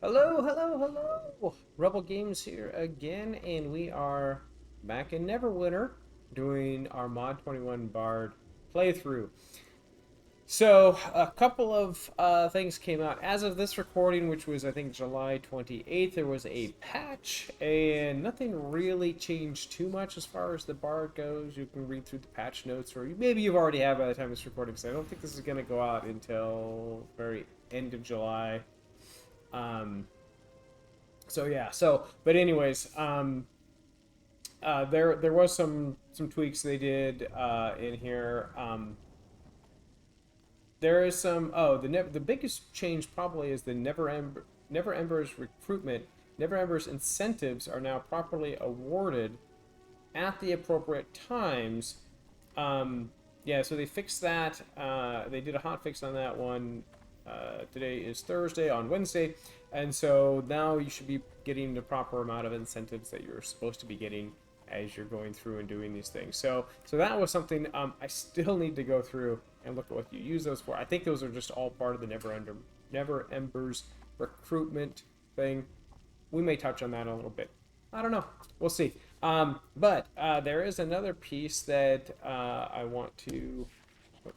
Hello, hello, hello! Rebel Games here again, and we are back in Neverwinter doing our Mod 21 Bard playthrough. So, a couple of things came out. As of this recording, which was, I think, July 28th, there was a patch, and nothing really changed too much as far as the Bard goes. You can read through the patch notes, or maybe you've already had by the time this recording, because I don't think this is going to go out until very end of July. Um, so yeah, but anyways, there was some tweaks they did in here. There is some. Oh, the biggest change probably is the Never Ember's recruitment. Never Ember's incentives are now properly awarded at the appropriate times. Yeah, so they fixed that. They did a hot fix on that one. Today is Thursday. On Wednesday, and so now you should be getting the proper amount of incentives that you're supposed to be getting as you're going through and doing these things. So that was something I still need to go through and look at what you use those for. I think those are just all part of the Never Embers recruitment thing. We may touch on that a little bit. I don't know. We'll see. But there is another piece that I want to.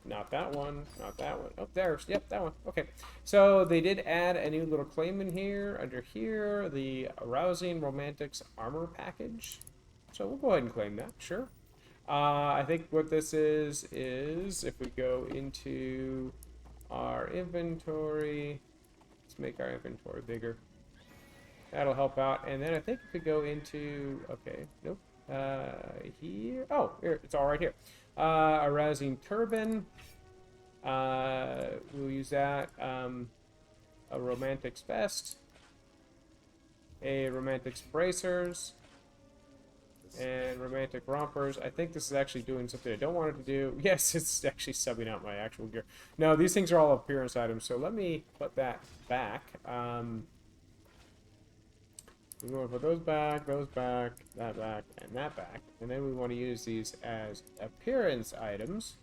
Not that one. Not that one. Oh, there's. Yep, that one. Okay. So they did add a new little claim in here. Under here, the Arousing Romantics Armor Package. So we'll go ahead and claim that. Sure. I think what this is if we go into our inventory, let's make our inventory bigger. That'll help out. And then I think if we go into, okay, nope, here, oh, here, it's all right here. Arousing Turban, we'll use that. A Romantic's Vest, a Romantic's Bracers, and Romantic Rompers. I think this is actually doing something I don't want it to do. Yes, it's actually subbing out my actual gear. No, these things are all appearance items, so let me put that back. We want to put those back, that back, and that back. And then we want to use these as appearance items.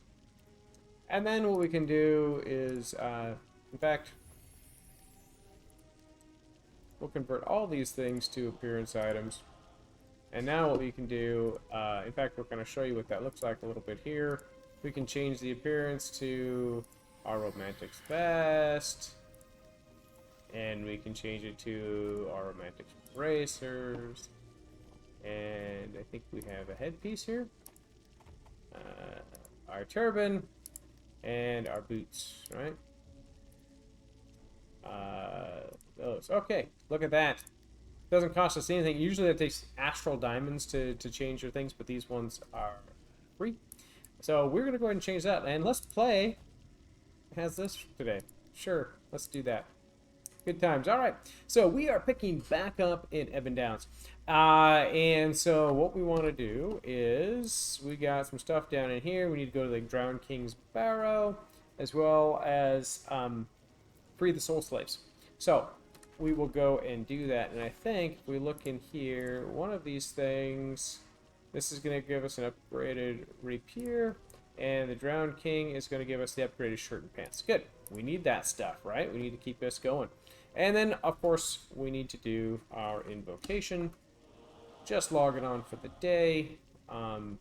And then what we can do is, in fact, we'll convert all these things to appearance items. And now what we can do, in fact, we're going to show you what that looks like a little bit here. We can change the appearance to our Romantic's Vest. And we can change it to our Romantic Bracers. And I think we have a headpiece here. Our turban. And our boots, right? Those. Okay, look at that. Doesn't cost us anything. Usually that takes astral diamonds to change your things, but these ones are free. So we're going to go ahead and change that. And let's play as this today. Sure, let's do that. Good times. All right. So we are picking back up in Ebon Downs. And so what we want to do is we got some stuff down in here. We need to go to the Drowned King's Barrow as well as free the soul slaves. So we will go and do that. And I think if we look in here, one of these things, this is going to give us an upgraded rapier. And the Drowned King is going to give us the upgraded shirt and pants. Good. We need that stuff, right? We need to keep this going. And then, of course, we need to do our invocation. Just logging on for the day. And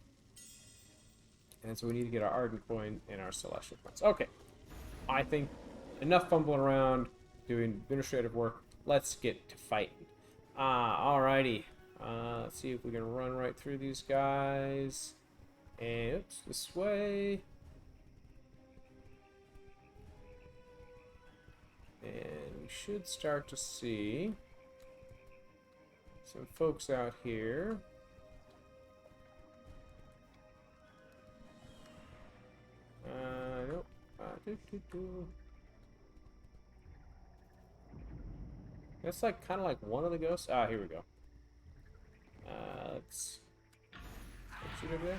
so we need to get our Ardent Coin and our Celestial Coins. Okay. I think enough fumbling around doing administrative work. Let's get to fighting. Alrighty. Let's see if we can run right through these guys. And, oops, this way. And we should start to see some folks out here. Nope. That's like kind of like one of the ghosts. Ah, here we go. Let's shoot over there.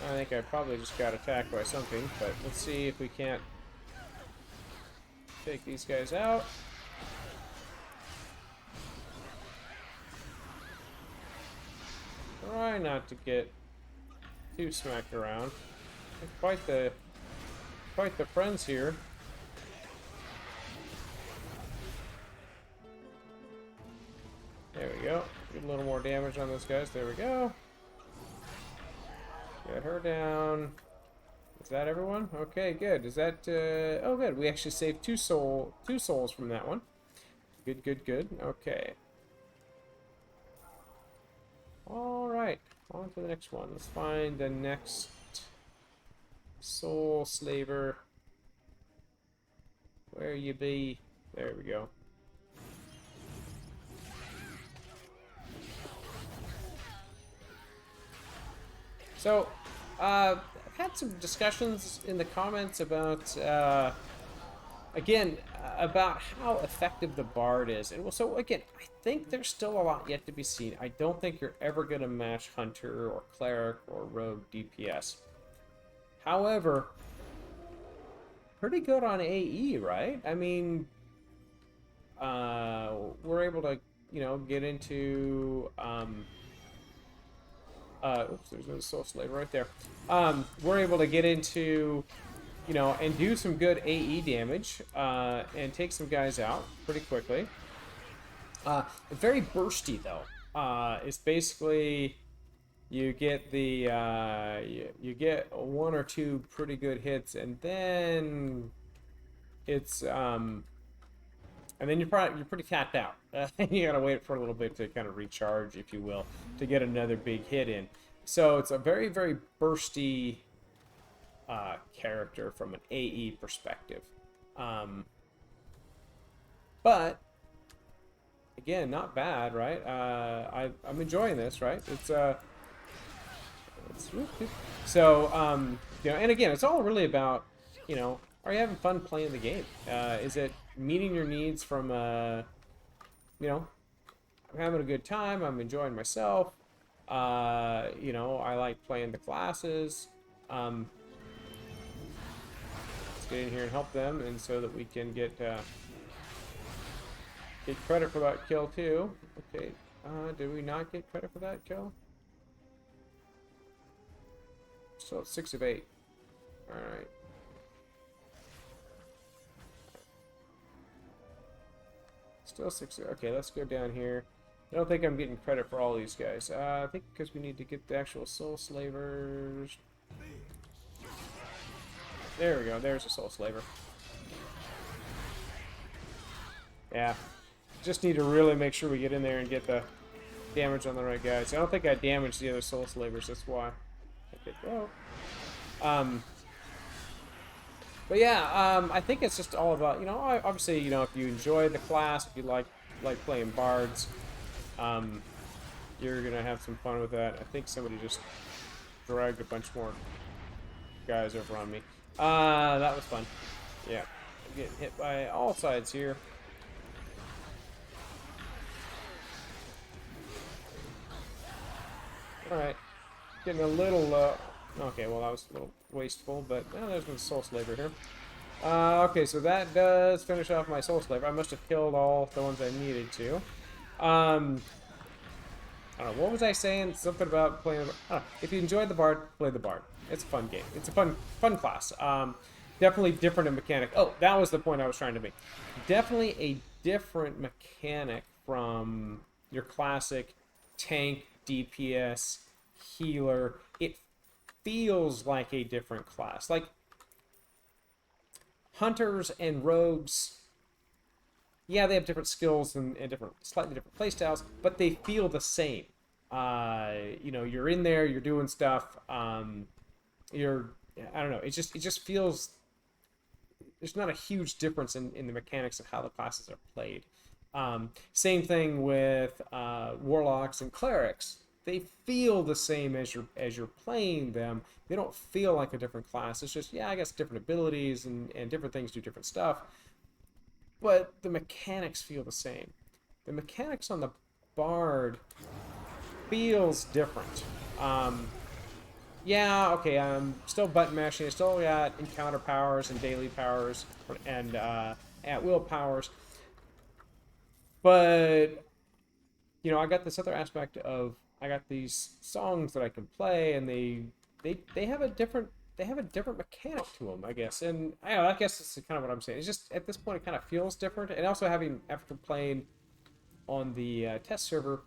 I think I probably just got attacked by something, but let's see if we can't take these guys out. Try not to get too smacked around. Quite the friends here. There we go. Get a little more damage on those guys. There we go. Get her down. Is that everyone? Okay, good. Is that, oh good. We actually saved two souls from that one. Good, good, good. Okay. Alright. On to the next one. Let's find the next soul slaver. Where you be? There we go. So, I've had some discussions in the comments about, again, about how effective the Bard is. And so, again, I think there's still a lot yet to be seen. I don't think you're ever going to match Hunter or Cleric or Rogue DPS. However, pretty good on AE, right? I mean, we're able to, you know, get into, oops, there's a soul slave right there. We're able to get into, you know, and do some good AE damage, and take some guys out pretty quickly. Very bursty though. It's basically you get the you get one or two pretty good hits, and then it's and then you're pretty tapped out. You gotta wait for a little bit to kind of recharge, if you will, to get another big hit in. So it's a very, very bursty character from an AE perspective. But again, not bad, right? I'm enjoying this, right? It's so you know, and again, it's all really about, you know, are you having fun playing the game? Is it meeting your needs from you know, I'm having a good time, I'm enjoying myself, you know, I like playing the classes. Let's get in here and help them, and so that we can get credit for that kill too. Okay, did we not get credit for that kill? So it's 6 of 8. Alright. Still 6. Okay, let's go down here. I don't think I'm getting credit for all these guys. I think because we need to get the actual soul slavers. There we go. There's a soul slaver. Yeah. Just need to really make sure we get in there and get the damage on the right guys. I don't think I damaged the other soul slavers. That's why. Okay, go. But yeah, I think it's just all about, you know, obviously, you know, if you enjoy the class, if you like playing bards, you're gonna have some fun with that. I think somebody just dragged a bunch more guys over on me. That was fun. Yeah, I'm getting hit by all sides here. All right, getting a little. Okay, well, that was a little wasteful, but there's a soul slaver here. Okay, so that does finish off my soul slaver. I must have killed all the ones I needed to. I don't know, what was I saying? Something about playing. If you enjoyed the bard, play the bard. It's a fun game. It's a fun class. Definitely different in mechanic. Oh, that was the point I was trying to make. Definitely a different mechanic from your classic tank, DPS, healer. It feels like a different class. Like hunters and rogues, yeah, they have different skills and slightly different playstyles, but they feel the same. You know, you're in there, you're doing stuff. I don't know. It just feels there's not a huge difference in the mechanics of how the classes are played. Same thing with warlocks and clerics. They feel the same as you're playing them. They don't feel like a different class. It's just, yeah, I guess different abilities and different things do different stuff. But the mechanics feel the same. The mechanics on the bard feels different. Yeah, okay, I'm still button mashing. I still got encounter powers and daily powers and at-will powers. But, you know, I got this other aspect of I got these songs that I can play, and they have a different mechanic to them, I guess. And I guess that's kind of what I'm saying. It's just at this point it kind of feels different. And also after playing on the test server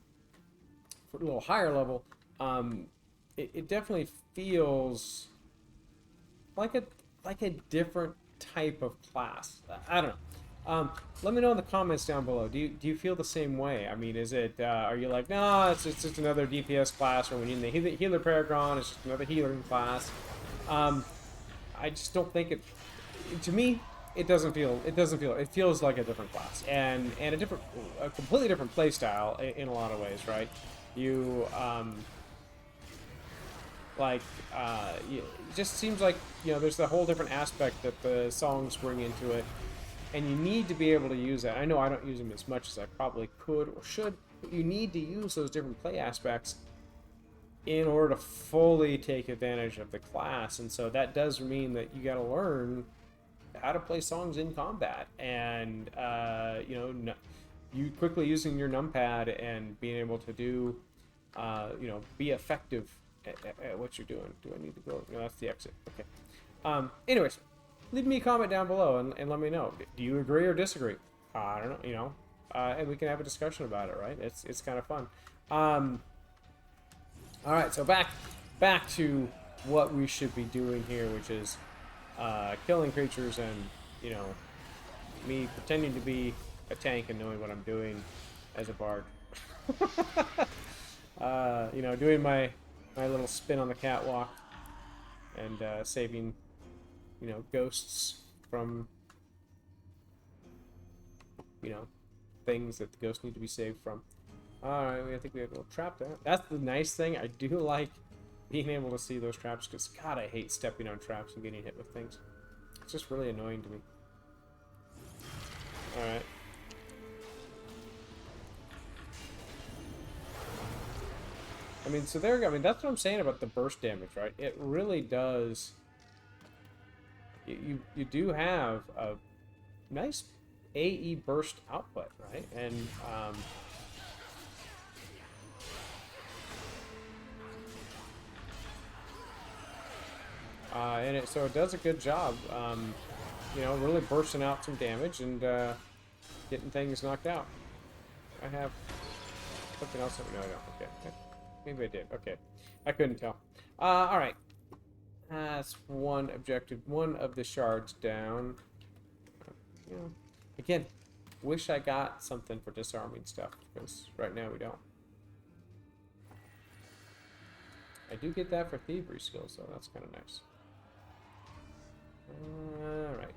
for a little higher level, it definitely feels like a different type of class. I don't know. Let me know in the comments down below. Do you feel the same way? I mean, is it are you like, no, it's just another DPS class, or when you need the healer paragon, it's just another healing class? I just don't think it. To me, it doesn't feel. It feels like a different class, and a completely different play style in a lot of ways, right? You it just seems like, there's the whole different aspect that the songs bring into it, and you need to be able to use that. I know I don't use them as much as I probably could or should, but you need to use those different play aspects in order to fully take advantage of the class. And so that does mean that you got to learn how to play songs in combat, and you quickly using your numpad and being able to do be effective at what you're doing. Do I need to go? No, that's the exit. Okay. Anyways, leave me a comment down below and let me know. Do you agree or disagree? I don't know. And we can have a discussion about it, right? It's kind of fun. All right, so back to what we should be doing here, which is killing creatures and me pretending to be a tank and knowing what I'm doing as a bard. Doing my little spin on the catwalk and saving ghosts from things that the ghosts need to be saved from. Alright, I think we have a little trap there. That's the nice thing. I do like being able to see those traps, because God, I hate stepping on traps and getting hit with things. It's just really annoying to me. Alright. I mean, so there we go. I mean, that's what I'm saying about the burst damage, right? It really does. You do have a nice AE burst output, right? And so it does a good job, really bursting out some damage and getting things knocked out. I have something else. No, I don't. Okay. Maybe I did. Okay. I couldn't tell. Alright. That's one objective. One of the shards down. Again, wish I got something for disarming stuff, because right now we don't. I do get that for thievery skills, though. That's kind of nice. Alright.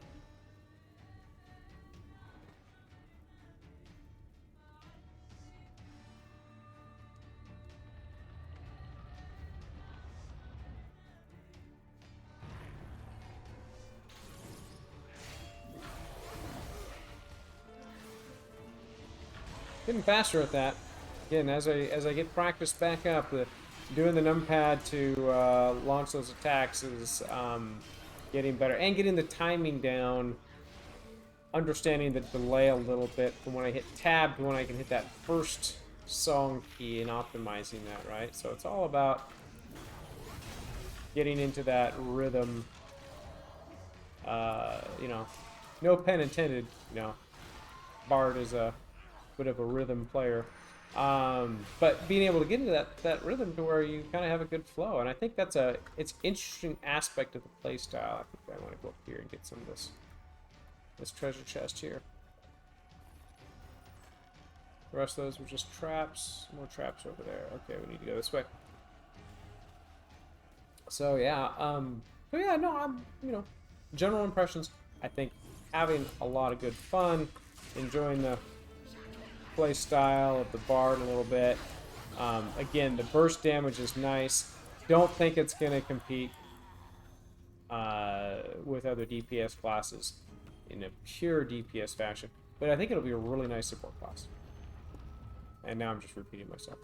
Getting faster at that. Again, as I get practice back up, doing the numpad to launch those attacks is getting better, and getting the timing down, understanding the delay a little bit from when I hit tab to when I can hit that first song key, and optimizing that, right? So it's all about getting into that rhythm. No pun intended. Bard is a bit of a rhythm player, but being able to get into that rhythm to where you kind of have a good flow, and I think it's interesting aspect of the play style. I think I want to go up here and get some of this treasure chest here. The rest of those were just traps. More traps over there. Okay, we need to go this way. So yeah, general impressions. I think having a lot of good fun, enjoying the play style of the bard a little bit. Again, the burst damage is nice. Don't think it's going to compete with other DPS classes in a pure DPS fashion, but I think it'll be a really nice support class. And now I'm just repeating myself.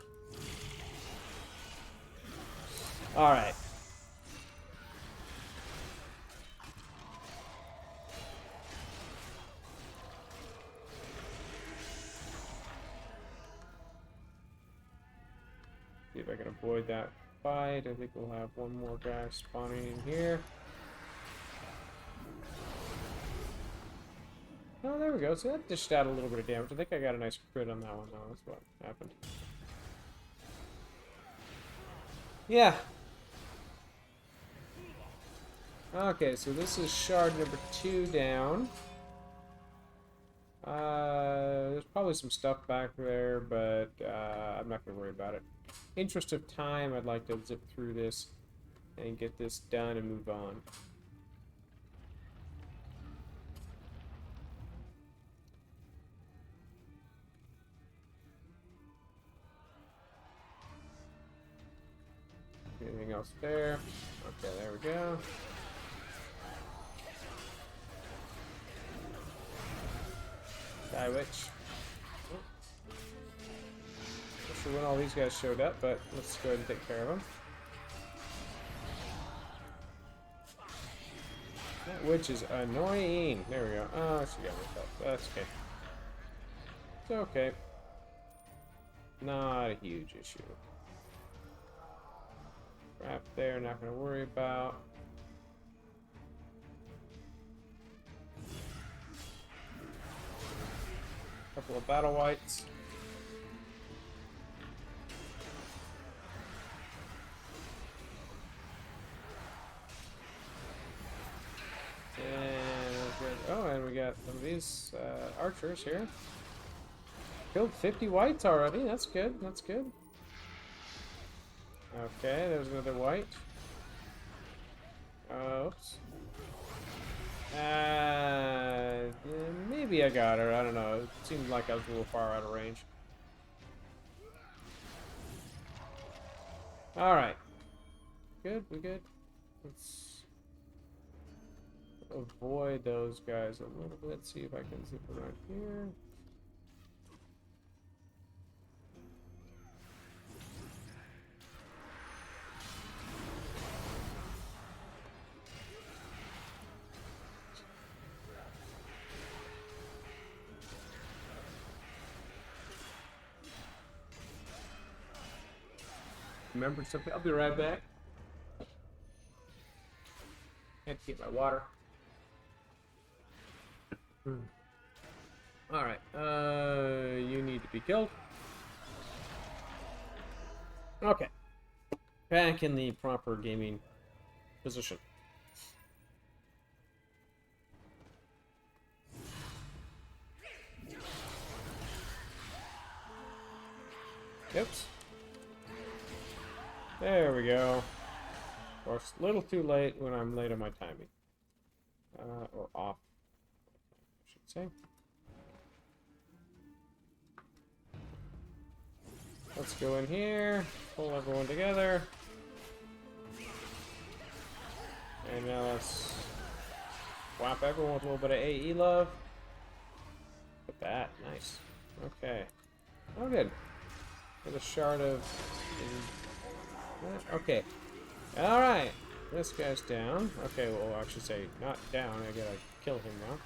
Alright. See if I can avoid that fight. I think we'll have one more guy spawning in here. No, there we go. So that dished out a little bit of damage. I think I got a nice crit on that one, though. That's what happened. Yeah. Okay, so this is shard number 2 down. There's probably some stuff back there, but I'm not going to worry about it. Interest of time, I'd like to zip through this and get this done and move on. Anything else there? Okay, there we go. Die witch. Not sure when all these guys showed up, but let's go ahead and take care of them. That witch is annoying. There we go. Oh, she got me up. That's okay. It's okay. Not a huge issue. Crap there, not going to worry about. Couple of battle whites. And we got some of these archers here. Killed 50 whites already. That's good. That's good. Okay, there's another white. Oops. Maybe I got her. I don't know. It seemed like I was a little far out of range. Alright. Good, we good. Let's avoid those guys a little bit. See if I can zip around here. Remembered something. I'll be right back. Had to get my water. Alright, you need to be killed. Okay. Back in the proper gaming position. Oops. There we go. Of course, a little too late when I'm late on my timing. Or off, I should say. Let's go in here, pull everyone together. And now let's whap everyone with a little bit of AE love. Look at that, nice. Okay. Oh, good. With a shard of... Okay. Alright. This guy's down. Okay, well, I should say not down. I gotta kill him now.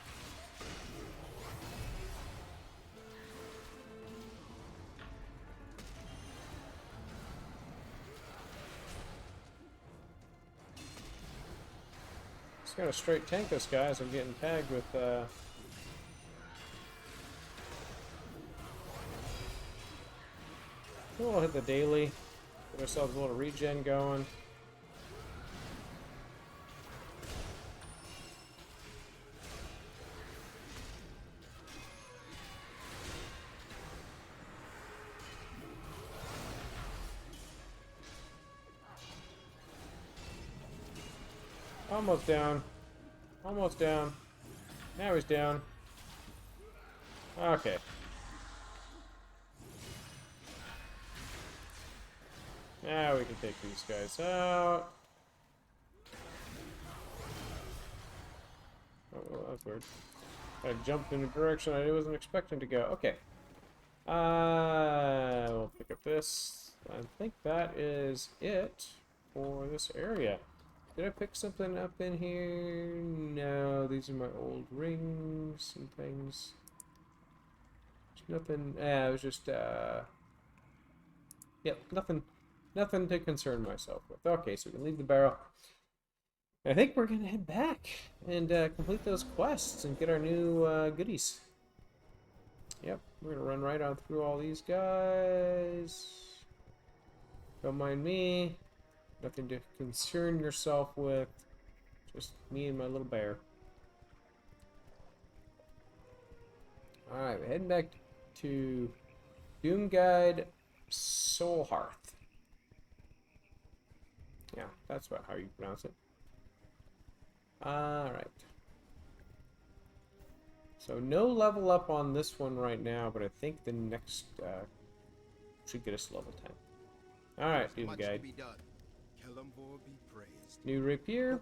Just gotta straight tank this guy as I'm getting tagged with, We'll hit the daily. Get ourselves a little regen going. Almost down. Almost down. Now he's down. Okay. Now we can take these guys out. Oh, well, that's weird. I jumped in a direction I wasn't expecting to go. Okay. We'll pick up this. I think that is it for this area. Did I pick something up in here? No, these are my old rings and things. There's nothing. It was just, yep, nothing to concern myself with. Okay, so we can leave the barrel. I think we're going to head back and complete those quests and get our new goodies. Yep, we're gonna run right on through all these guys. Don't mind me. Nothing to concern yourself with. Just me and my little bear. Alright, we're heading back to Doomguide Soul Hearth. Yeah, that's about how you pronounce it. Alright. So no level up on this one right now, but I think the next should get us to level 10. Alright, Doomguide. New rapier.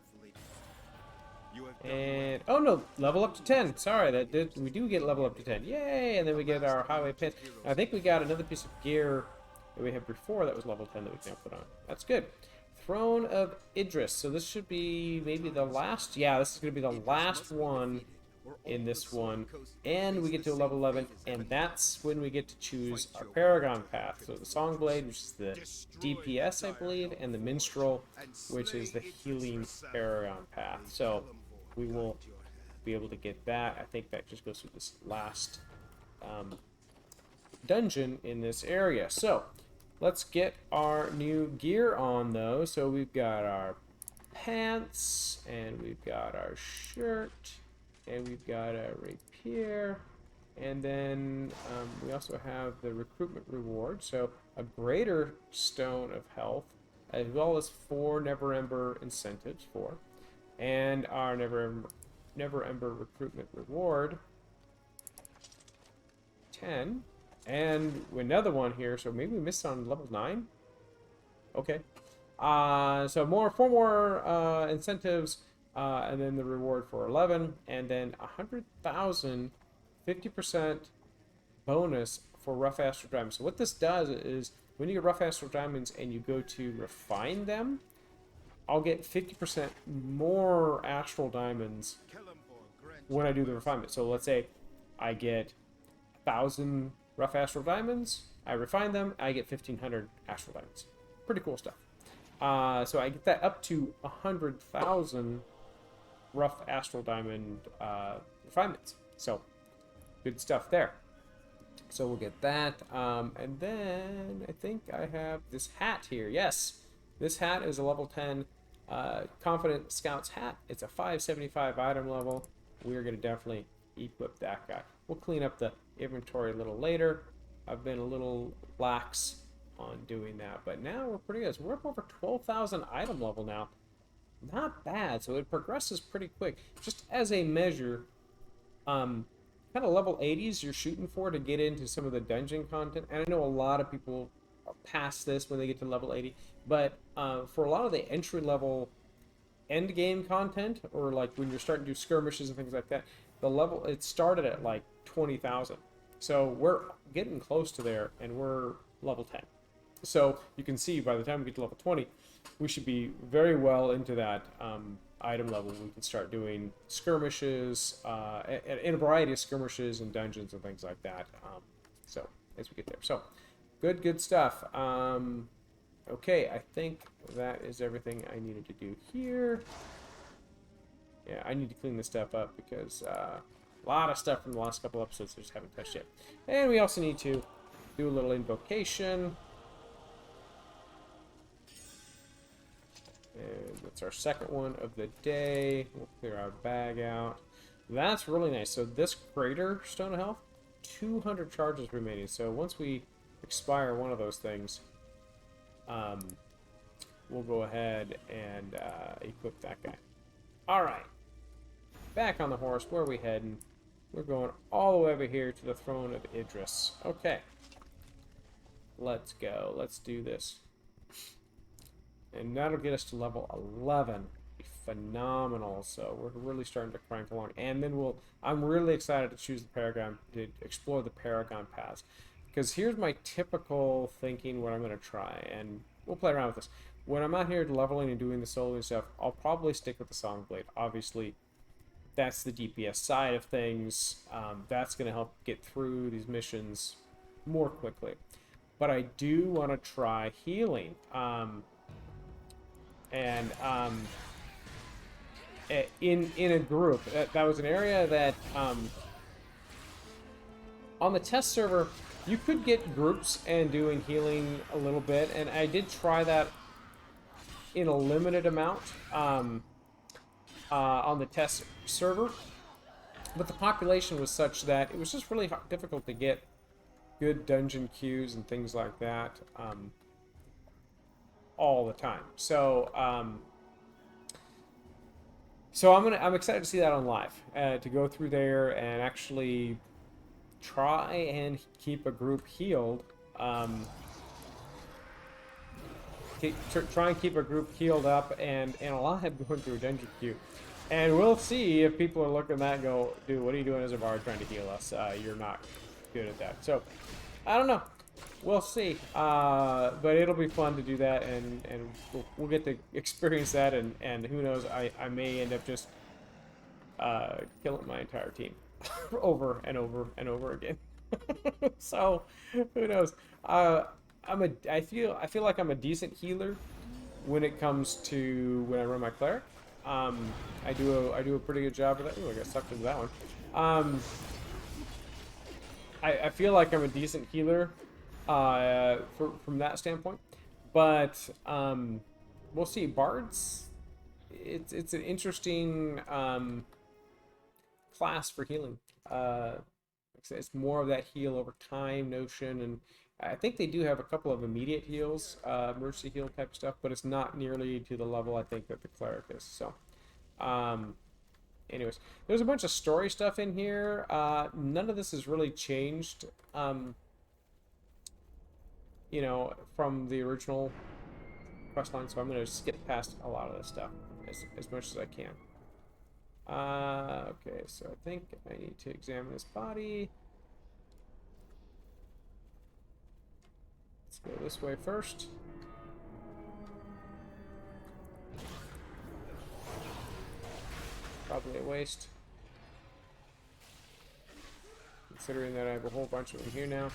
And oh no, level up to 10. Sorry, we do get level up to 10. Yay! And then we get our highway pants. I think we got another piece of gear that we had before that was level 10 that we can now put on. That's good. Throne of Idris. So this should be maybe the last. Yeah, this is going to be the last one in this one. And we get to level 11, and that's when we get to choose our paragon path. So the Songblade, which is the DPS, I believe, and the Minstrel, which is the healing paragon path. So we will be able to get that. I think that just goes through this last dungeon in this area. So let's get our new gear on, though. So we've got our pants, and we've got our shirt, and we've got a rapier, and then we also have the recruitment reward, so a greater stone of health, as well as 4 Neverember incentives, and our Neverember recruitment reward, 10, and another one here, so maybe we missed on level 9? Okay. So 4 more incentives, and then the reward for 11, and then 100,000, 50% bonus for rough astral diamonds. So what this does is, when you get rough astral diamonds and you go to refine them, I'll get 50% more astral diamonds when I do the refinement. So let's say I get 1,000 rough astral diamonds, I refine them, I get 1,500 astral diamonds. Pretty cool stuff. So I get that up to 100,000 rough astral diamond refinements. So good stuff there. So we'll get that. And then I think I have this hat here. Yes, this hat is a level 10 Confident Scout's hat. It's a 575 item level. We're going to definitely equip that guy. We'll clean up the inventory a little later. I've been a little lax on doing that, but now we're pretty good. So we're up over 12,000 item level now. Not bad. So it progresses pretty quick. Just as a measure, kind of level 80s you're shooting for to get into some of the dungeon content. And I know a lot of people are past this when they get to level 80, but for a lot of the entry level end game content, or like when you're starting to do skirmishes and things like that, the level, it started at like 20,000. So we're getting close to there, and we're level 10. So you can see by the time we get to level 20, we should be very well into that item level. We can start doing skirmishes, in a variety of skirmishes and dungeons and things like that. So as we get there, so good stuff. Okay, I think that is everything I needed to do here. Yeah, I need to clean this stuff up because a lot of stuff from the last couple episodes I just haven't touched yet. And we also need to do a little invocation. And that's our second one of the day. We'll clear our bag out. That's really nice. So this greater stone of health, 200 charges remaining. So once we expire one of those things, we'll go ahead and equip that guy. Alright. Back on the horse. Where are we heading? We're going all the way over here to the throne of Idris. Okay. Let's go. Let's do this. And that'll get us to level 11. Phenomenal. So we're really starting to crank along. And then I'm really excited to choose the paragon, to explore the paragon paths. Because here's my typical thinking, what I'm going to try. And we'll play around with this. When I'm out here leveling and doing the soloing stuff, I'll probably stick with the Songblade. Obviously, that's the DPS side of things. That's going to help get through these missions more quickly. But I do want to try healing. In a group. That was an area that On the test server, you could get groups and doing healing a little bit, and I did try that in a limited amount on the test server, but the population was such that it was just really difficult to get good dungeon queues and things like that all the time. So I'm excited to see that on live, to go through there and actually try and keep a group healed. Try and keep a group healed up and alive going through a dungeon queue. And we'll see if people are looking at that and go, dude, what are you doing as a bard trying to heal us? You're not good at that. So, I don't know. We'll see. But it'll be fun to do that, and we'll get to experience that, and who knows, I may end up just killing my entire team over and over and over again. So, who knows? I feel like I'm a decent healer when it comes to when I run my cleric. I do a pretty good job of that. Ooh, I got sucked into that one. I feel like I'm a decent healer from that standpoint, but we'll see. Bards, it's an interesting class for healing. It's more of that heal over time notion, and I think they do have a couple of immediate heals, mercy heal type stuff, but it's not nearly to the level I think that the cleric is. So, anyways, there's a bunch of story stuff in here. None of this has really changed, you know, from the original questline, so I'm going to skip past a lot of this stuff as much as I can. Okay, so I think I need to examine this body. Let's go this way first. Probably a waste, considering that I have a whole bunch of them here now.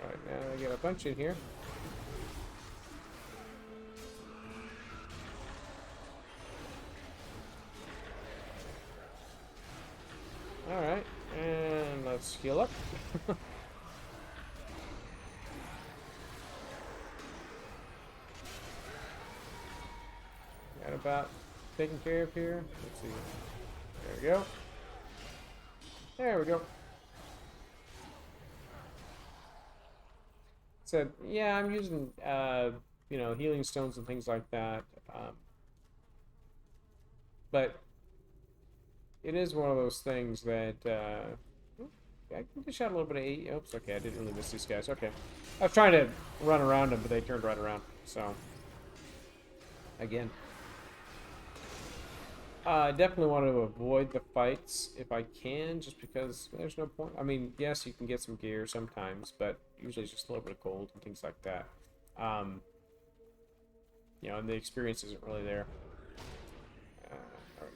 Alright, now I get a bunch in here. Alright, and let's heal up. Got about taken care of here. Let's see. There we go. There we go. So yeah, I'm using you know, healing stones and things like that. But it is one of those things that I think they shot a little bit of 8. Oops, okay, I didn't really miss these guys. Okay. I was trying to run around them, but they turned right around. So again. I definitely want to avoid the fights if I can, just because there's no point. I mean, yes, you can get some gear sometimes, but usually it's just a little bit of gold and things like that. You know, and the experience isn't really there.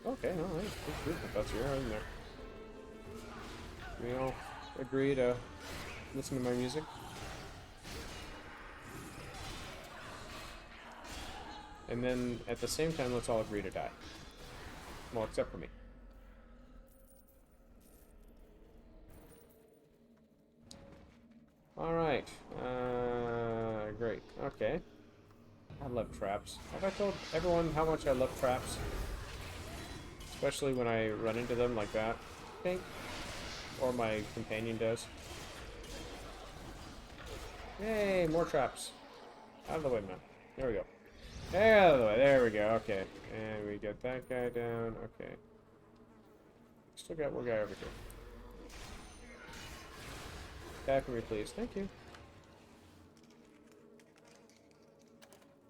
Okay, all right, good group of us here, isn't there? We all agree to listen to my music. And then, at the same time, let's all agree to die. Well, except for me. Alright. Great. Okay. I love traps. Have I told everyone how much I love traps? Especially when I run into them like that, I think. Or my companion does. Yay, more traps. Out of the way, man. There we go. Out of the way. There we go. Okay. And we get that guy down. Okay. Still got one guy over here. Attack me, please. Thank you.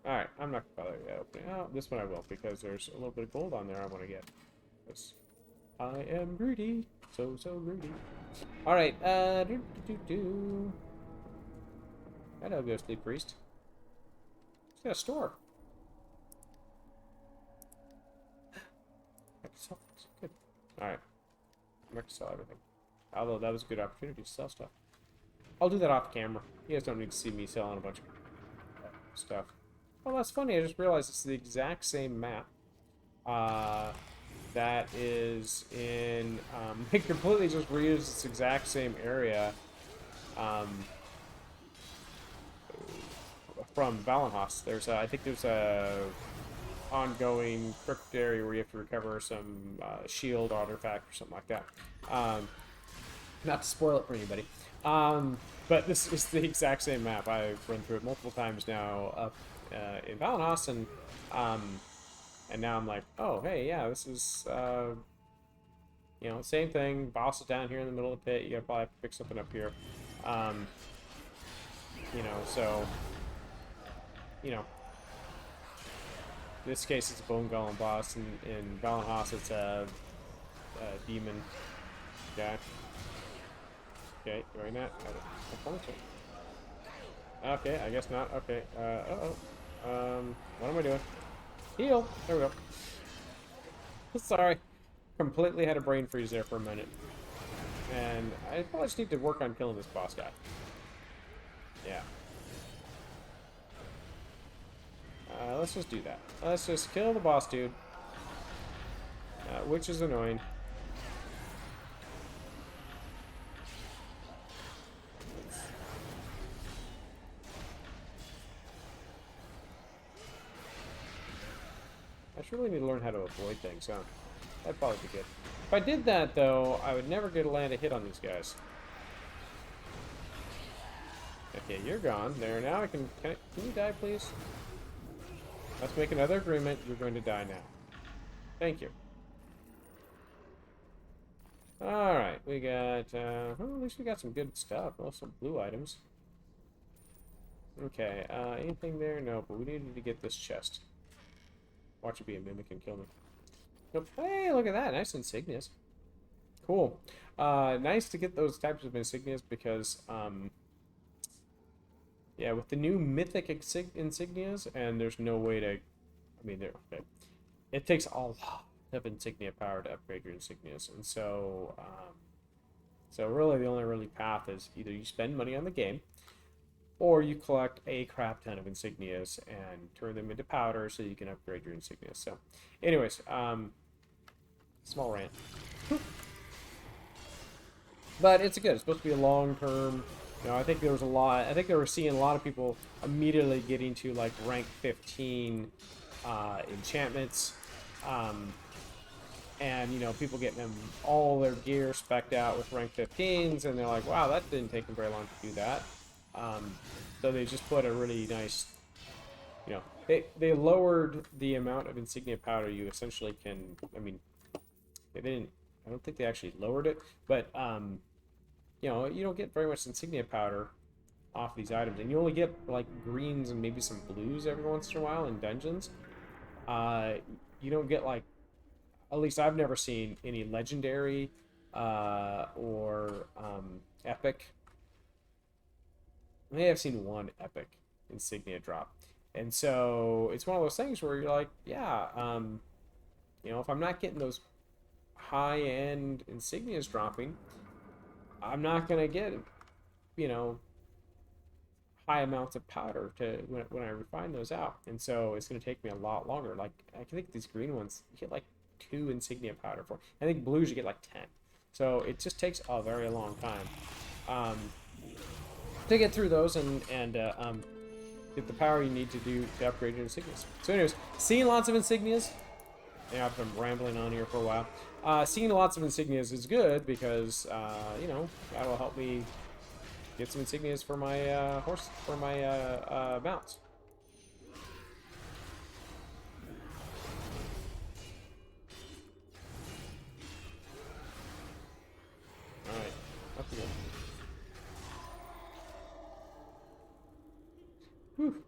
Alright, I'm not gonna bother opening. Oh, this one I will, because there's a little bit of gold on there I want to get. Yes. I am greedy. So greedy. Alright, Hello, ghostly priest. He's got a store. Good. Alright. I'm going to sell everything. Although that was a good opportunity to sell stuff. I'll do that off camera. You guys don't need to see me selling a bunch of stuff. well, that's funny. I just realized it's the exact same map. That is in, they completely just reused this exact same area from Valenhof. There's I think there's a ongoing crypt area where you have to recover some shield artifact or something like that. Not to spoil it for anybody. But this is the exact same map. I've run through it multiple times now up in Valenhof, and now I'm like, oh, hey, yeah, this is, you know, same thing. Boss is down here in the middle of the pit. You gotta probably have to pick something up here. You know, so, you know, in this case, it's a Bone Golem boss. In Valenhof, it's a demon guy. Okay, doing that. Okay, I guess not. Okay, what am I doing? Heal! There we go. Sorry. Completely had a brain freeze there for a minute. And I probably just need to work on killing this boss guy. Yeah. Let's just do that. Let's just kill the boss dude. Which is annoying. I should really need to learn how to avoid things, huh? That'd probably be good. If I did that, though, I would never get to land a hit on these guys. Okay, you're gone. There, now I can... Can you die, please? Let's make another agreement. You're going to die now. Thank you. Alright, we got... well, at least we got some good stuff. Well, some blue items. Okay, anything there? No, but we needed to get this chest. Watch it be a mimic and kill me. Nope. Hey, look at that. Nice insignias. Cool. Nice to get those types of insignias because, yeah, with the new mythic insignias, and there's no way to, I mean, okay. It takes a lot of insignia power to upgrade your insignias, and so, so really the only really path is either you spend money on the game, or you collect a crap ton of insignias and turn them into powder so you can upgrade your insignias. So, anyways, small rant. But it's good. It's supposed to be a long-term. You know, I think there was a lot. I think they were seeing a lot of people immediately getting to like rank 15 enchantments, and you know, people getting them all their gear specced out with rank 15s, and they're like, "Wow, that didn't take them very long to do that." So they just put a really nice, you know, they lowered the amount of insignia powder you essentially can. I mean, they didn't. I don't think they actually lowered it, but you know, you don't get very much insignia powder off these items, and you only get like greens and maybe some blues every once in a while in dungeons. You don't get like, at least I've never seen any legendary or epic. I may have seen one epic insignia drop, and so it's one of those things where you're like, yeah, you know, if I'm not getting those high-end insignias dropping, I'm not gonna get, you know, high amounts of powder to when I refine those out, and so it's gonna take me a lot longer. Like I think these green ones you get like 2 insignia powder for. I think blues you get like 10. So it just takes a very long time to get through those and get the power you need to do to upgrade your insignias. So anyways, seeing lots of insignias. Yeah, I've been rambling on here for a while. Seeing lots of insignias is good because, you know, that'll help me get some insignias for my horse, for my mounts. Alright, up we go. Whew.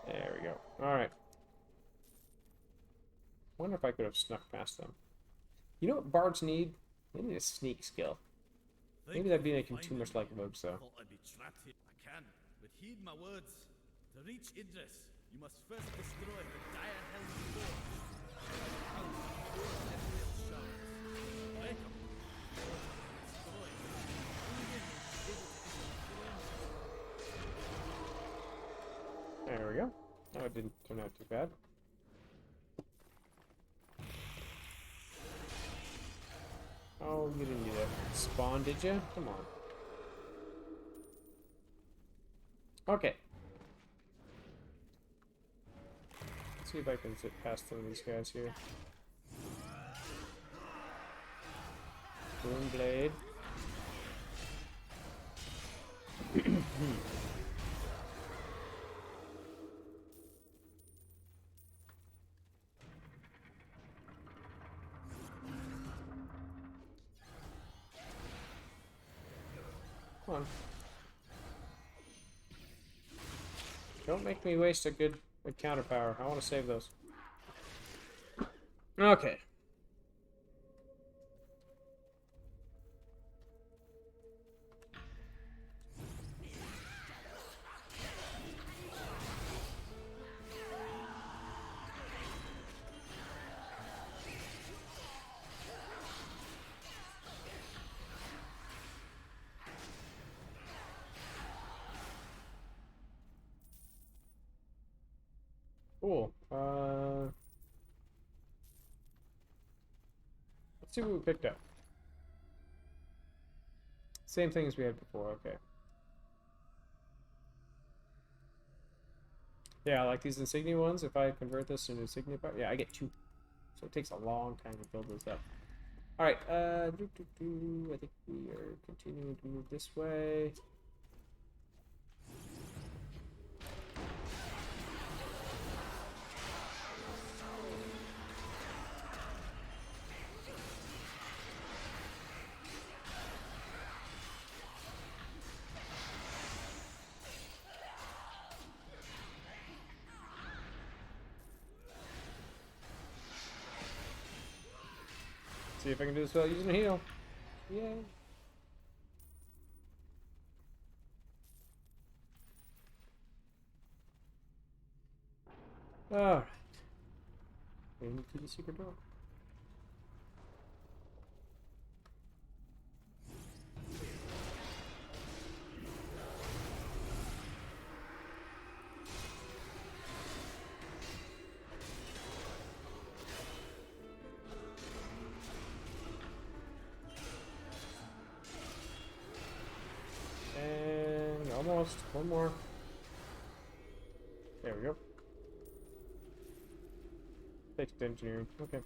There we go. Alright. Wonder if I could have snuck past them. You know what bards need? They need a sneak skill. Maybe that'd be making too much like Moog, though. I can, but heed my words. To reach Idris, you must first destroy the dire hell's forge. Oh, it didn't turn out too bad. Oh, you didn't need to spawn, did you? Come on. Okay. Let's see if I can zip past some of these guys here. Boom blade. Come on. Don't make me waste a good counter power. I want to save those. Okay. Cool. Let's see what we picked up. Same thing as we had before. Okay. Yeah, like these insignia ones. If I convert this into insignia power, yeah, I get 2. So it takes a long time to build this up. All right. I think we are continuing to move this way. See if I can do this without using a heal. Yay. Alright. Into the secret door. And almost. One more. There we go. Fixed engineering. Okay.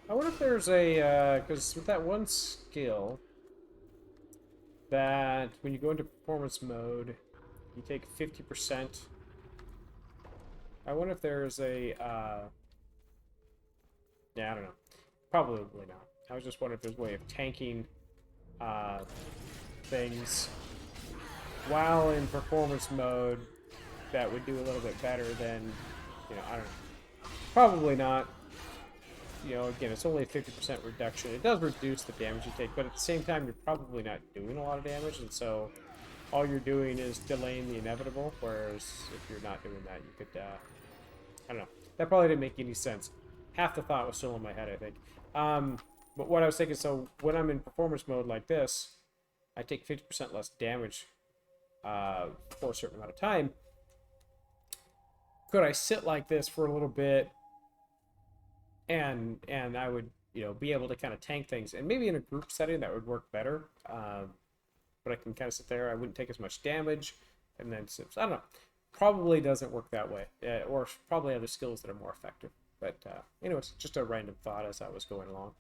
I wonder if there's a, because with that one skill, that when you go into performance mode, you take 50%. I wonder if there's a, yeah, I don't know. Probably not. I was just wondering if there's a way of tanking things while in performance mode that would do a little bit better than, I don't know. Probably not. Again, it's only a 50% reduction. It does reduce the damage you take, but at the same time, you're probably not doing a lot of damage, and so all you're doing is delaying the inevitable, whereas if you're not doing that, you could, I don't know. That probably didn't make any sense. Half the thought was still in my head, I think. But what I was thinking, so when I'm in performance mode like this, I take 50% less damage for a certain amount of time. Could I sit like this for a little bit, and I would, be able to kind of tank things, and maybe in a group setting that would work better. But I can kind of sit there. I wouldn't take as much damage, and then I don't know. Probably doesn't work that way, or probably other skills that are more effective. But anyways, just a random thought as I was going along.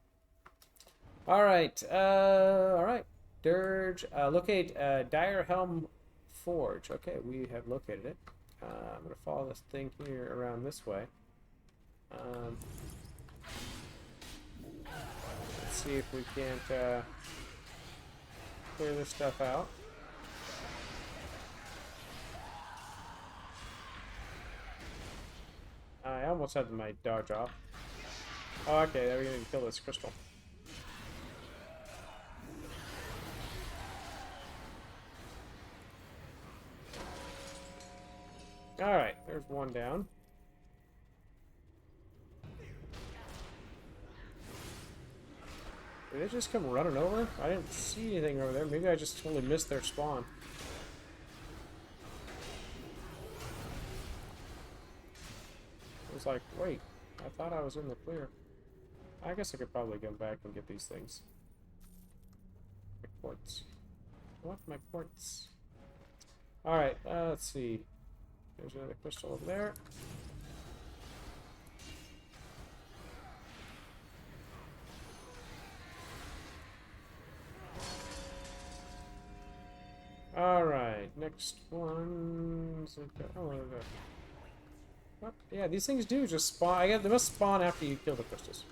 All right, all right. Dirge, locate Dire Helm Forge. Okay, we have located it. I'm gonna follow this thing here around this way. Let's see if we can't clear this stuff out. I almost had my dodge off. Oh, okay, there we go. Kill this crystal. Alright, there's one down. Did they just come running over? I didn't see anything over there. Maybe I just totally missed their spawn. I was like, wait, I thought I was in the clear. I guess I could probably go back and get these things. My quartz. I want my quartz. Alright, let's see. There's another crystal over there. Alright, next one. Oh, what? Yeah, these things do just spawn. I guess they must spawn after you kill the crystals.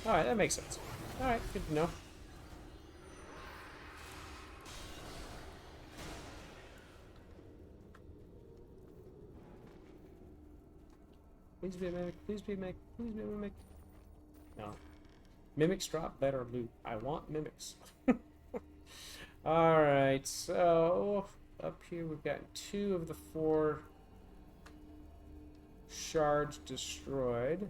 Alright, that makes sense. Alright, good to know. Please be a mimic, please be a mimic, please be a mimic. No. Mimics drop better loot. I want mimics. Alright, so up here we've got 2 of the 4 shards destroyed.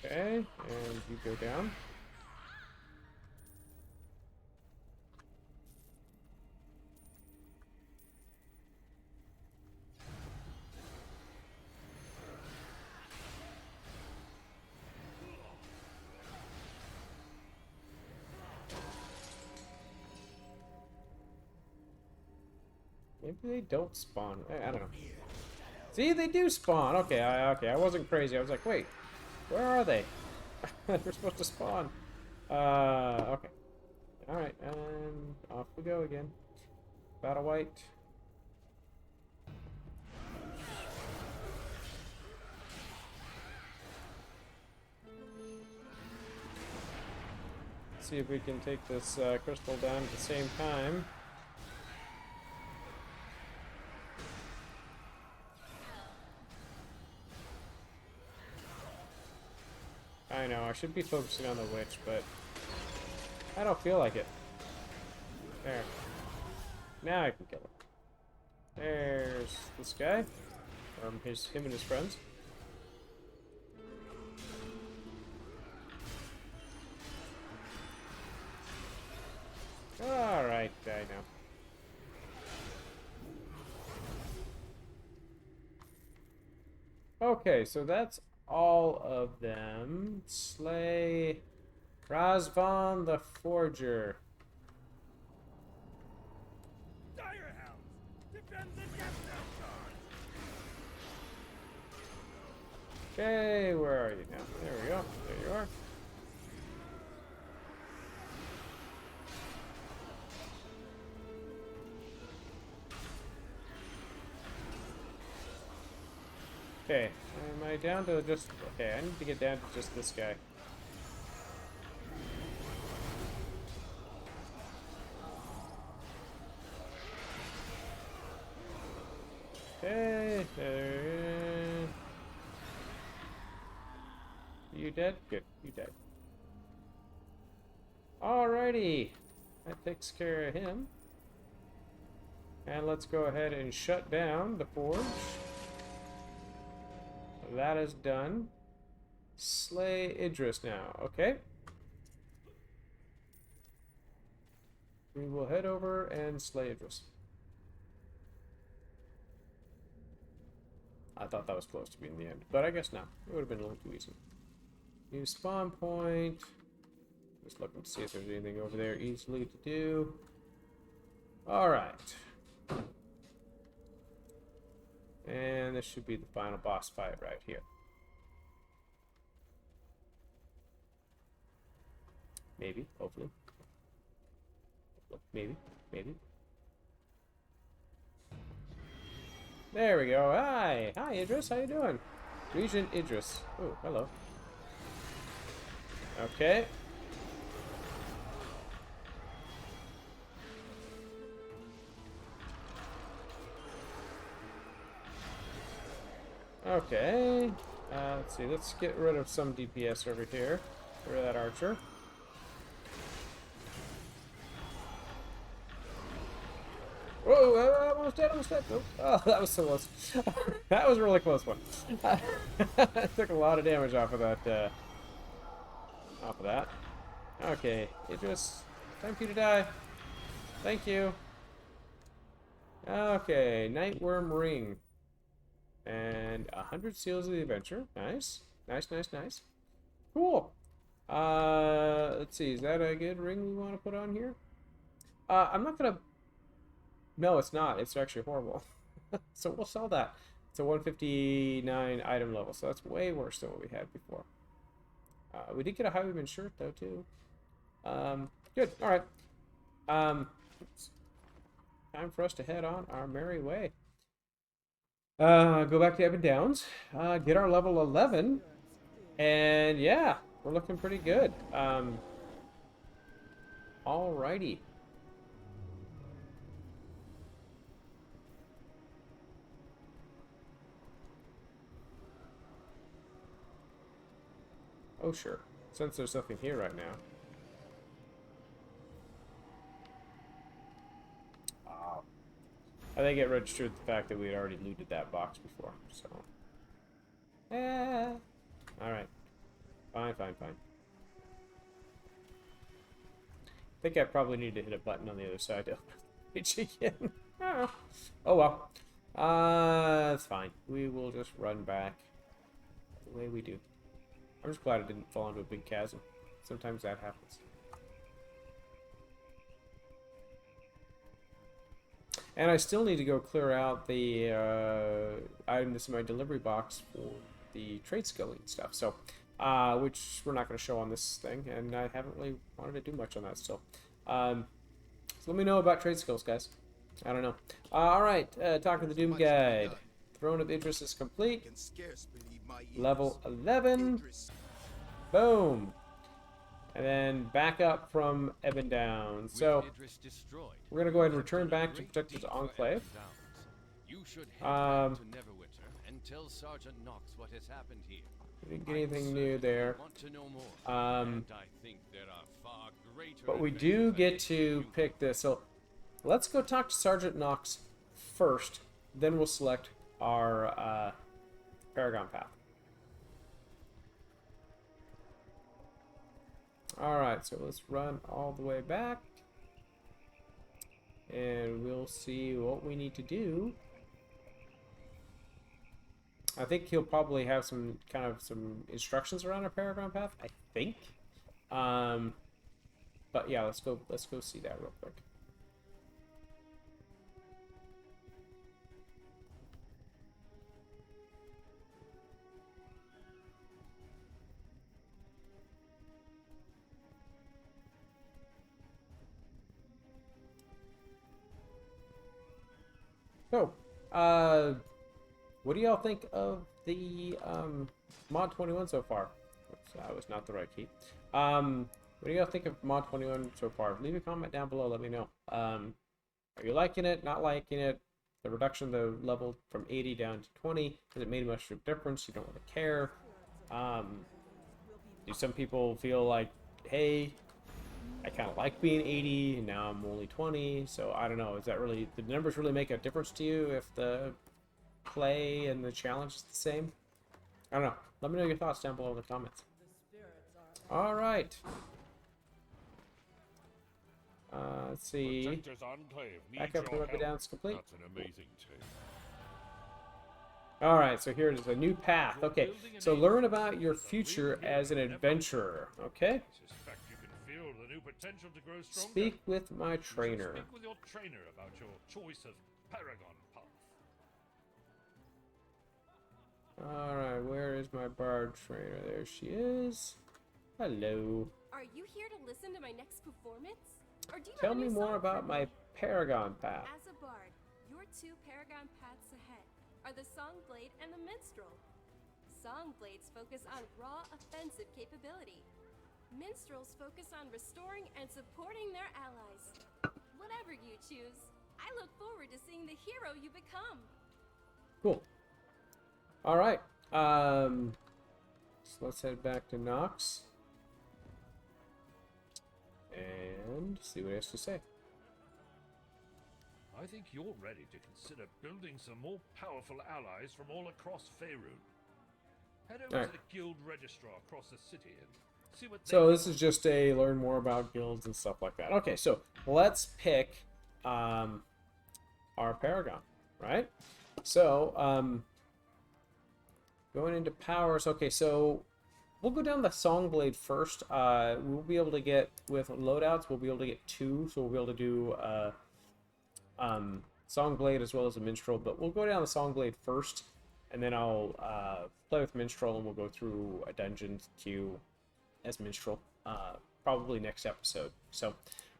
Okay, and you go down. Maybe they don't spawn. I don't know. See, they do spawn. Okay, okay. I wasn't crazy. I was like, wait, where are they? They're supposed to spawn. Okay. All right, and off we go again. Battle white. See if we can take this crystal down at the same time. I know, I should be focusing on the witch, but I don't feel like it. There. Now I can kill him. There's this guy. Or him and his friends. Alright, I know. Okay, so that's all of them. Slay Razvan the Forger. Okay, where are you now? There we go. There you are. Okay, am I down to just... Okay, I need to get down to just this guy. Okay, there. You dead? Good, you dead. Alrighty, that takes care of him. And let's go ahead and shut down the forge. That is done. Slay Idris now. Okay. We will head over and slay Idris. I thought that was close to being the end, but I guess not. It would have been a little too easy. New spawn point. Just looking to see if there's anything over there easily to do. Alright. And this should be the final boss fight right here. Maybe, hopefully. Maybe, maybe. There we go. Hi! Hi, Idris. How you doing? Regent Idris. Oh, hello. Okay. Okay. Let's see. Let's get rid of some DPS over here. Get rid of that archer. Whoa! Almost dead. Almost dead. Oh, that was so close. That was a really close one. I took a lot of damage off of that. Off of that. Okay, Idris. Time for you to die. Thank you. Okay, Nightworm Ring. And 100 Seals of the Adventure. Nice. Nice, nice, nice. Cool. Let's see. Is that a good ring we want to put on here? I'm not going to... No, it's not. It's actually horrible. So we'll sell that. It's a 159 item level, so that's way worse than what we had before. We did get a Highwayman shirt, though, too. Good. All right. Time for us to head on our merry way. Go back to Evan Downs, get our level 11, and yeah, we're looking pretty good. Alrighty. Oh, sure. Since there's nothing here right now. I think it registered the fact that we had already looted that box before, so. Alright. Fine, fine, fine. I think I probably need to hit a button on the other side to open the page again. Oh well. That's fine. We will just run back the way we do. I'm just glad it didn't fall into a big chasm. Sometimes that happens. And I still need to go clear out the item that's in my delivery box for the trade skilling stuff. So, which we're not going to show on this thing, and I haven't really wanted to do much on that still. So let me know about trade skills, guys. I don't know. All right, talk to the Doom Guide. Throne of Idris is complete. Level 11. Boom. And then back up from Ebon Downs. So we're gonna go ahead and return back to protect his enclave. You should head back to Neverwinter and tell Sergeant Knox what has happened here. We didn't get anything new there. Want to know more. And I think there are far greater but we do adventures get to pick this. So let's go talk to Sergeant Knox first. Then we'll select our paragon path. Alright, so let's run all the way back. And we'll see what we need to do. I think he'll probably have some kind of some instructions around our paragon path, I think. But yeah, let's go see that real quick. So, what do y'all think of the Mod 21 so far? Oops, that was not the right key. What do y'all think of Mod 21 so far? Leave a comment down below. Let me know. Are you liking it? Not liking it? The reduction of the level from 80 down to 20, has it made much of a difference? You don't really care. Do some people feel like, hey, I kind of like being 80, and now I'm only 20, so I don't know. Is that really, the numbers really make a difference to you if the play and the challenge is the same? I don't know. Let me know your thoughts down below in the comments. Alright. Let's see. Back up to Weapon Down's complete. That's an amazing tale. Alright, so here it is, a new path. Okay, so learn about your future as an adventurer. Okay? Suspect you can feel the new potential to grow stronger. Speak with my trainer. Speak with your trainer about your choice of paragon path. Alright, where is my bard trainer? There she is. Hello. Are you here to listen to my next performance? Or do you Tell have a me new more song about for my me? paragon path. As a bard, your two paragon paths ahead are the Song Blade and the Minstrel. song blades focus on raw offensive capability. Minstrels focus on restoring and supporting their allies. Whatever you choose, I look forward to seeing the hero you become. Cool. All right. So let's head back to Nox and see what he has to say. I think you're ready to consider building some more powerful allies from all across Faerun. Head over to the guild registrar across the city and see what So they this is just a learn more about guilds and stuff like that. Okay, so let's pick our paragon, right? So going into powers. Okay, so we'll go down the Songblade first. We'll be able to get, with loadouts, we'll be able to get 2, so we'll be able to do Songblade as well as a Minstrel, but we'll go down the Songblade first, and then I'll play with Minstrel, and we'll go through a dungeon queue as Minstrel, probably next episode. So,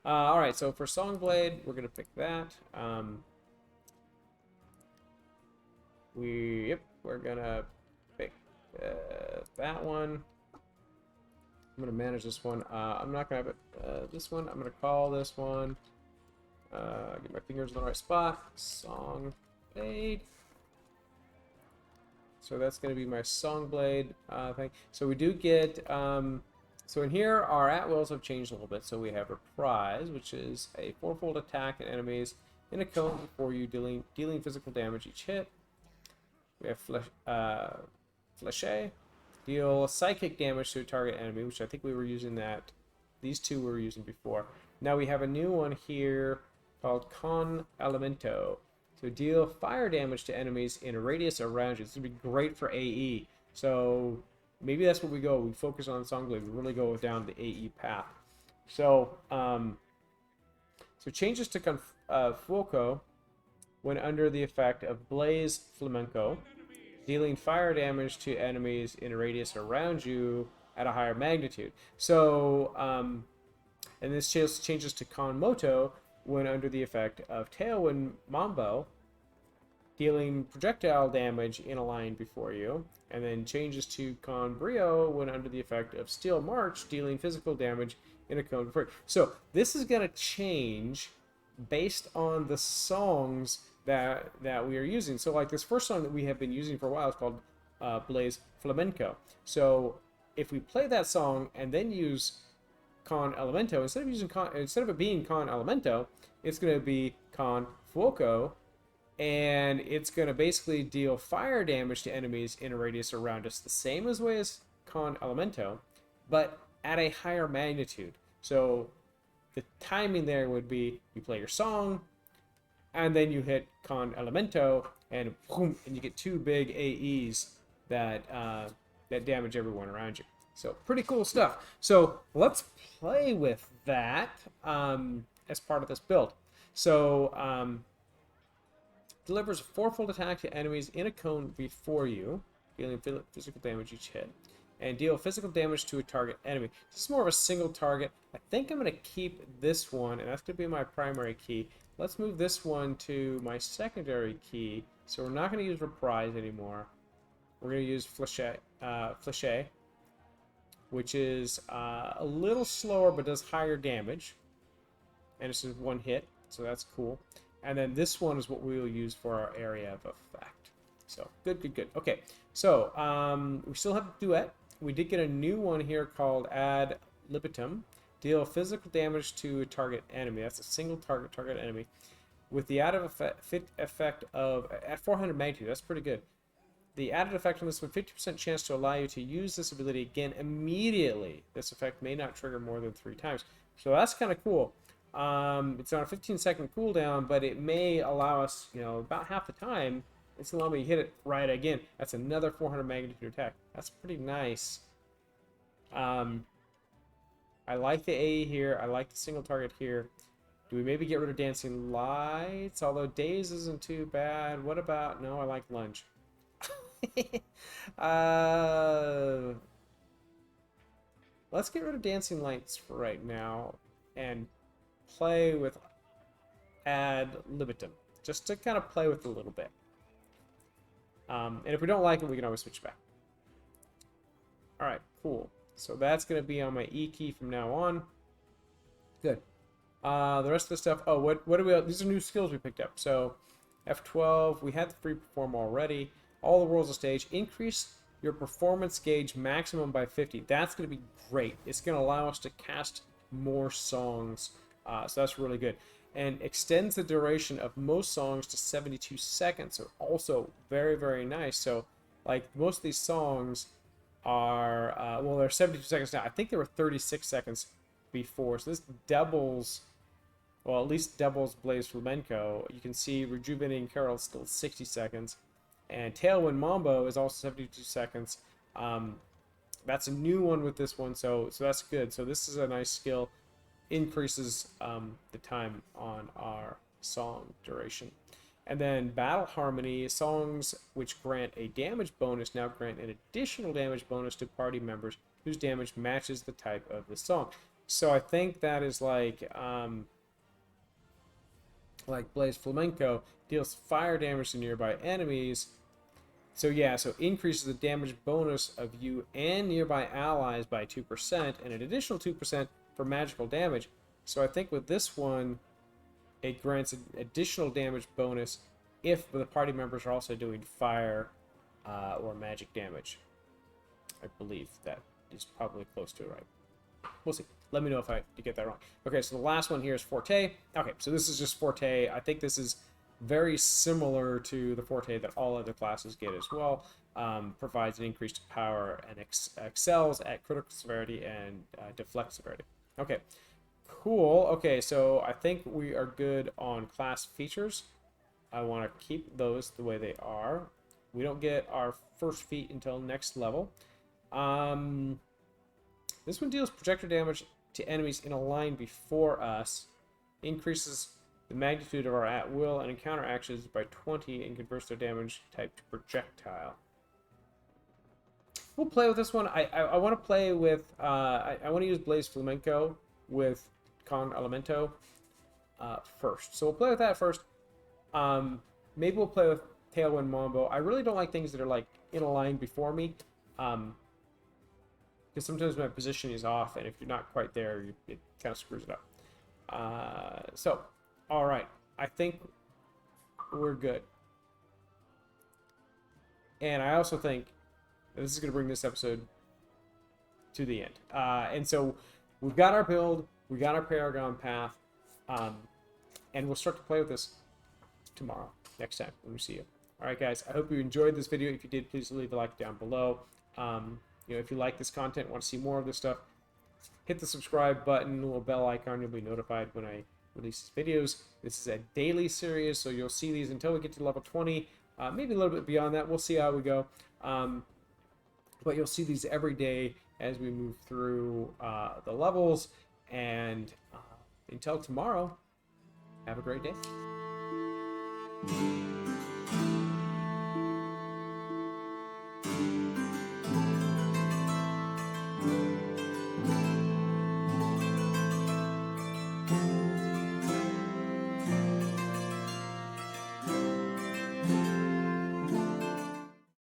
alright, so for Songblade, we're going to pick that. We're going to pick that one. I'm going to manage this one. I'm not going to have it, this one. I'm going to call this one. Get my fingers in the right spot. Songblade. So that's going to be my Songblade thing. So we do get, so in here, our at-wills have changed a little bit. So we have Reprise, which is a 4-fold attack at enemies in a cone before you, dealing physical damage each hit. We have Fléché. Deal psychic damage to a target enemy, which I think we were using that. These two we were using before. Now we have a new one here called Con Elemento. So deal fire damage to enemies in a radius around you. This would be great for AE. So maybe that's what we go. We focus on Songblade. We really go down the AE path. So so changes to Fuoco when under the effect of Blaze Flamenco, dealing fire damage to enemies in a radius around you at a higher magnitude. So and this changes to Con Moto when under the effect of Tailwind Mambo, dealing projectile damage in a line before you, and then changes to Con Brio when under the effect of Steel March, dealing physical damage in a cone before you. So this is going to change based on the songs that we are using. So like this first song that we have been using for a while is called Blaze Flamenco. So if we play that song and then use Con Elemento, instead of it being Con Elemento, it's going to be Con Fuoco, and it's going to basically deal fire damage to enemies in a radius around us the same as way as Con Elemento, but at a higher magnitude. So the timing there would be you play your song, and then you hit Con Elemento, and boom, and you get 2 big AEs that that damage everyone around you. So pretty cool stuff. So let's play with that as part of this build. So delivers a 4-fold attack to enemies in a cone before you, dealing physical damage each hit, and deal physical damage to a target enemy. This is more of a single target. I think I'm going to keep this one, and that's going to be my primary key. Let's move this one to my secondary key. So we're not going to use Reprise anymore. We're going to use Fléché, which is a little slower but does higher damage. And it's just 1 hit, so that's cool. And then this one is what we will use for our area of effect. So, good. Okay, so we still have Duet. We did get a new one here called Ad Libitum. Deal physical damage to a target enemy. That's a single target enemy. With the added effect of, at 400 magnitude, that's pretty good. The added effect on this one, 50% chance to allow you to use this ability again immediately. This effect may not trigger more than 3 times. So that's kind of cool. It's on a 15-second cooldown, but it may allow us, about half the time, it's going to allow me to hit it right again. That's another 400 magnitude attack. That's pretty nice. I like the AE here. I like the single target here. Do we maybe get rid of Dancing Lights? Although Daze isn't too bad. What about... No, I like Lunge. Let's get rid of Dancing Lights for right now and play with Ad Libitum, just to kind of play with it a little bit. And if we don't like it, we can always switch back. All right, cool. So that's going to be on my E key from now on. Good. The rest of the stuff. Oh, what do we? These are new skills we picked up. So F12, we had the free perform already. All the worlds of stage. Increase your performance gauge maximum by 50. That's going to be great. It's going to allow us to cast more songs. So that's really good. And extends the duration of most songs to 72 seconds. So also very, very nice. So like most of these songs are, well, they're 72 seconds now. I think they were 36 seconds before. So this doubles, well, at least doubles Blaze Flamenco. You can see Rejuvenating Carol is still 60 seconds. And Tailwind Mambo is also 72 seconds. That's a new one with this one, so that's good. So this is a nice skill. Increases the time on our song duration. And then Battle Harmony, songs which grant a damage bonus now grant an additional damage bonus to party members whose damage matches the type of the song. So I think that is like Blaze Flamenco deals fire damage to nearby enemies. So yeah, so increases the damage bonus of you and nearby allies by 2% and an additional 2% for magical damage. So I think with this one, it grants an additional damage bonus if the party members are also doing fire or magic damage. I believe that is probably close to it, right? We'll see. Let me know if I get that wrong. Okay, so the last one here is Forte. Okay, so this is just Forte. I think this is very similar to the Forte that all other classes get as well. Provides an increased power and excels at critical severity and deflect severity. Okay, cool. Okay, so I think we are good on class features. I want to keep those the way they are. We don't get our first feat until next level. This one deals projector damage to enemies in a line before us. Increases the magnitude of our at-will and encounter actions by 20 and converts their damage type to projectile. We'll play with this one. I want to play with... I want to use Blaze Flamenco with Con Elemento first. So we'll play with that first. Maybe we'll play with Tailwind Mambo. I really don't like things that are like in a line before me. Because sometimes my position is off, and if you're not quite there, it kind of screws it up. So, all right. I think we're good. And I also think that this is going to bring this episode to the end. And so we've got our build, we got our Paragon path, and we'll start to play with this tomorrow, next time when we see you. All right, guys. I hope you enjoyed this video. If you did, please leave a like down below. If you like this content, want to see more of this stuff, hit the subscribe button, little bell icon. You'll be notified when I release these videos. This is a daily series, so you'll see these until we get to level 20, maybe a little bit beyond that. We'll see how we go. But you'll see these every day as we move through the levels. And until tomorrow, have a great day.